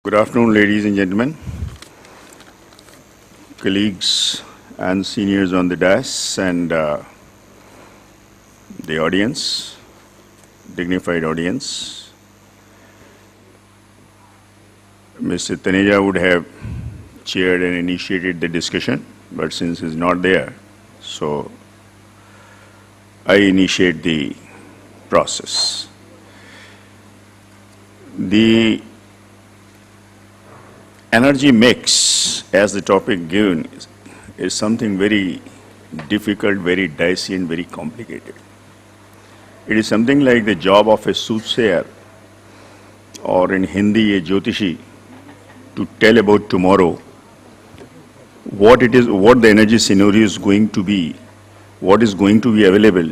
Good afternoon, ladies and gentlemen, colleagues and seniors on the dais and the audience, dignified audience. Mr. Taneja would have chaired and initiated the discussion, but since he's not there, so I initiate the process. The energy mix, as the topic given, is something very difficult, very dicey and very complicated. It is something like the job of a soothsayer, or in Hindi a Jyotishi, to tell about tomorrow, what the energy scenario is going to be, what is going to be available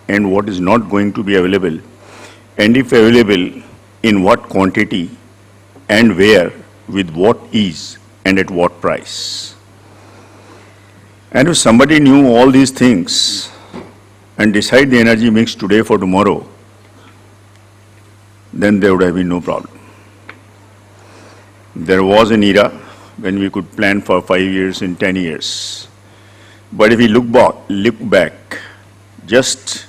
and what is not going to be available, and if available, in what quantity and where, with what ease and at what price. And if somebody knew all these things and decide the energy mix today for tomorrow, then there would have been no problem. There was an era when we could plan for 5 years and 10 years. But if we look back, just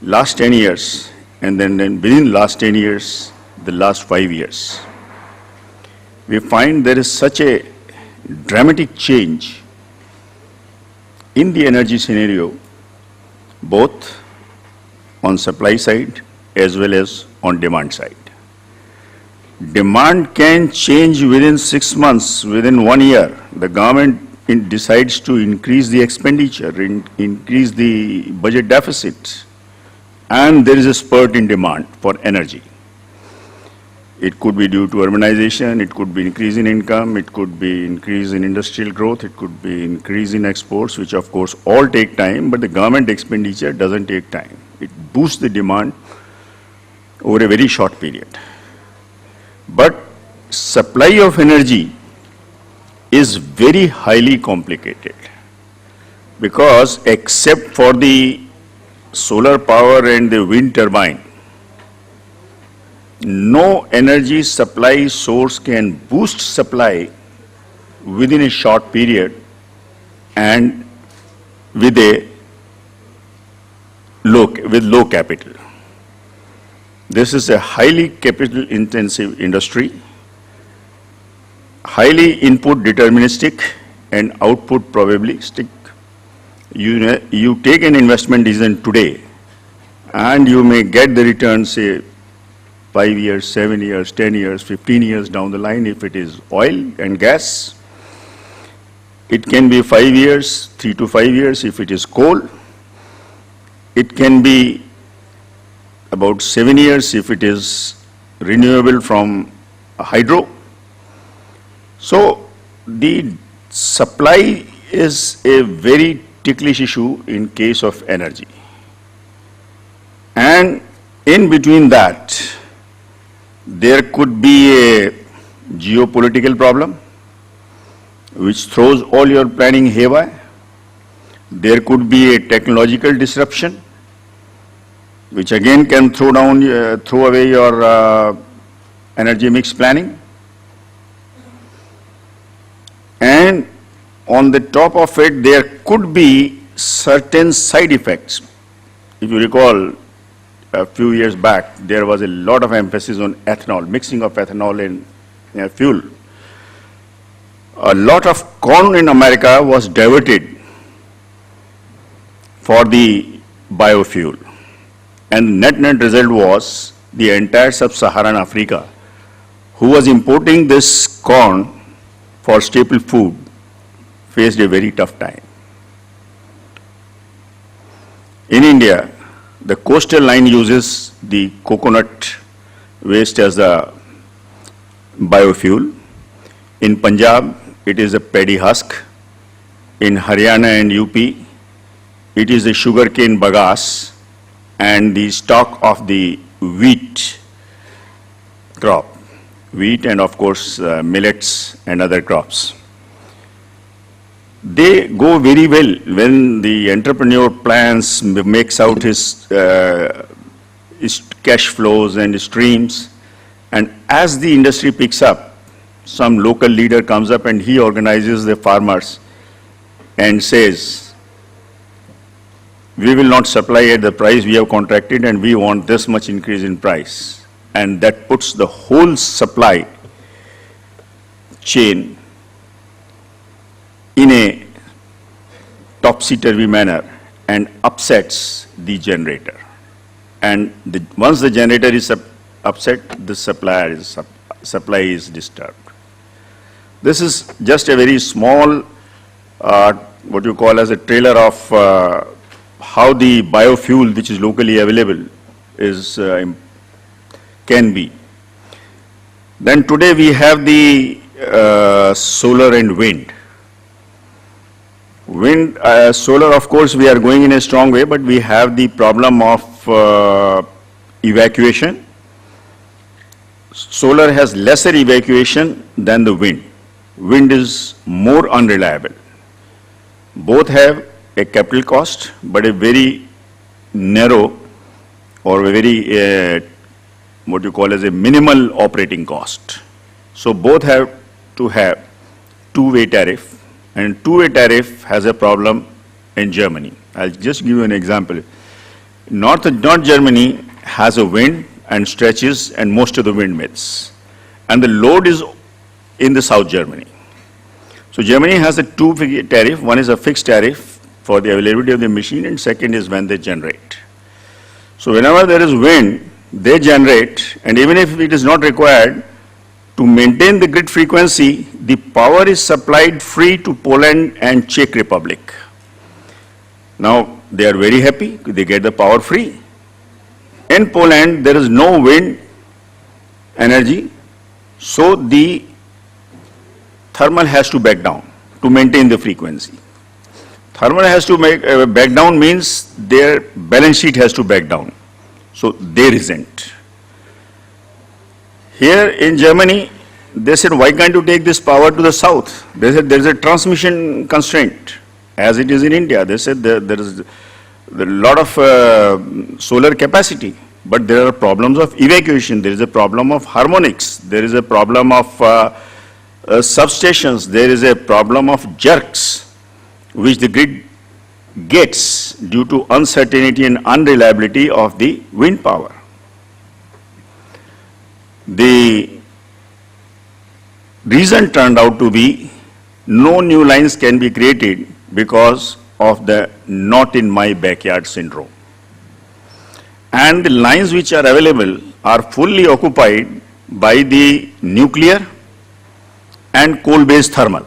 last 10 years, and then within last 10 years, the last 5 years, we find there is such a dramatic change in the energy scenario, both on supply side as well as on demand side. Demand can change within 6 months, within 1 year. The government decides to increase the expenditure, increase the budget deficit, and there is a spurt in demand for energy. It could be due to urbanization, it could be increase in income, it could be increase in industrial growth, it could be increase in exports, which of course all take time, but the government expenditure doesn't take time. It boosts the demand over a very short period. But supply of energy is very highly complicated, because except for the solar power and the wind turbine, no energy supply source can boost supply within a short period and with low capital. This is a highly capital intensive industry, highly input deterministic and output probabilistic. You take an investment decision today and you may get the return, say, 5 years, 7 years, 10 years, 15 years down the line if it is oil and gas. It can be 5 years, 3 to 5 years if it is coal. It can be about 7 years if it is renewable from hydro. So the supply is a very ticklish issue in case of energy. And in between that, there could be a geopolitical problem which throws all your planning haywire. There could be a technological disruption which again can throw away your energy mix planning. And on the top of it, there could be certain side effects. If you recall, a few years back, there was a lot of emphasis on ethanol, mixing of ethanol in fuel. A lot of corn in America was diverted for the biofuel. And net result was the entire sub-Saharan Africa, who was importing this corn for staple food, faced a very tough time. In India, the coastal line uses the coconut waste as a biofuel. In Punjab, it is a paddy husk. In Haryana and UP, it is the sugarcane bagasse and the stalk of the wheat crop. Wheat and of course millets and other crops. They go very well when the entrepreneur plans, makes out his cash flows and streams, and as the industry picks up, some local leader comes up and he organizes the farmers and says, we will not supply at the price we have contracted and we want this much increase in price. And that puts the whole supply chain in a topsy-turvy manner and upsets the generator. And once the generator is upset, the supply is disturbed. This is just a very small, what you call as a trailer of how the biofuel which is locally available is can be. Then today we have the solar and wind. Solar, of course, we are going in a strong way, but we have the problem of evacuation. Solar has lesser evacuation than the wind. Wind is more unreliable. Both have a capital cost, but a very narrow or a very, what you call as a minimal operating cost. So both have to have two-way tariff, and two-way tariff has a problem in Germany. I'll just give you an example. North Germany has a wind and stretches and most of the windmills, and the load is in the South Germany. So Germany has a two-way tariff. One is a fixed tariff for the availability of the machine, and second is when they generate. So whenever there is wind, they generate, and even if it is not required, to maintain the grid frequency, the power is supplied free to Poland and Czech Republic. Now, they are very happy, they get the power free. In Poland, there is no wind energy, so the thermal has to back down to maintain the frequency. Thermal has to back down means their balance sheet has to back down. So there isn't. Here in Germany, they said, why can't you take this power to the south? They said there is a transmission constraint, as it is in India. They said there is a lot of solar capacity, but there are problems of evacuation. There is a problem of harmonics. There is a problem of substations. There is a problem of JERCs, which the grid gets due to uncertainty and unreliability of the wind power. The reason turned out to be no new lines can be created because of the not in my backyard syndrome. And the lines which are available are fully occupied by the nuclear and coal-based thermal.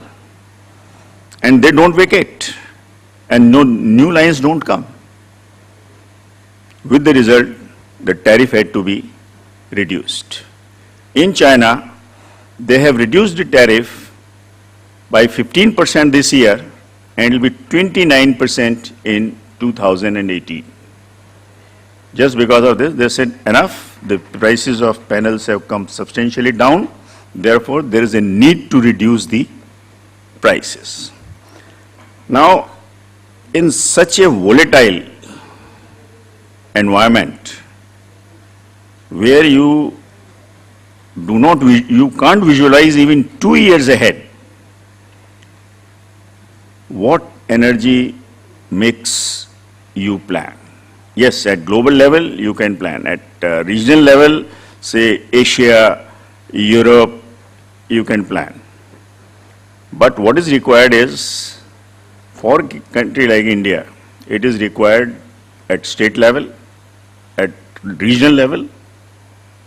And they don't vacate, and no new lines don't come. With the result, the tariff had to be reduced. In China, they have reduced the tariff by 15% this year, and it will be 29% in 2018. Just because of this, they said enough, the prices of panels have come substantially down, therefore there is a need to reduce the prices. Now, in such a volatile environment where you can't visualize even 2 years ahead, what energy mix you plan? Yes, at global level you can plan. At regional level, say Asia, Europe, you can plan. But what is required is, for a country like India, it is required at state level, at regional level,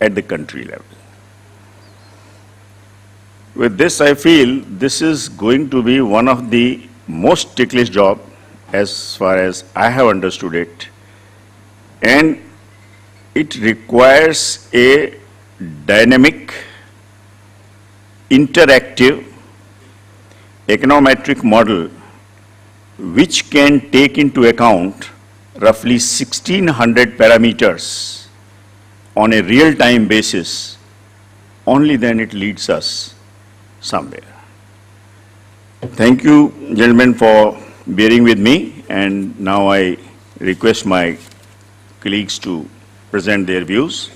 at the country level. With this, I feel this is going to be one of the most ticklish job as far as I have understood it. And it requires a dynamic, interactive, econometric model which can take into account roughly 1,600 parameters on a real-time basis. Only then it leads us somewhere. Thank you, gentlemen, for bearing with me, and now I request my colleagues to present their views.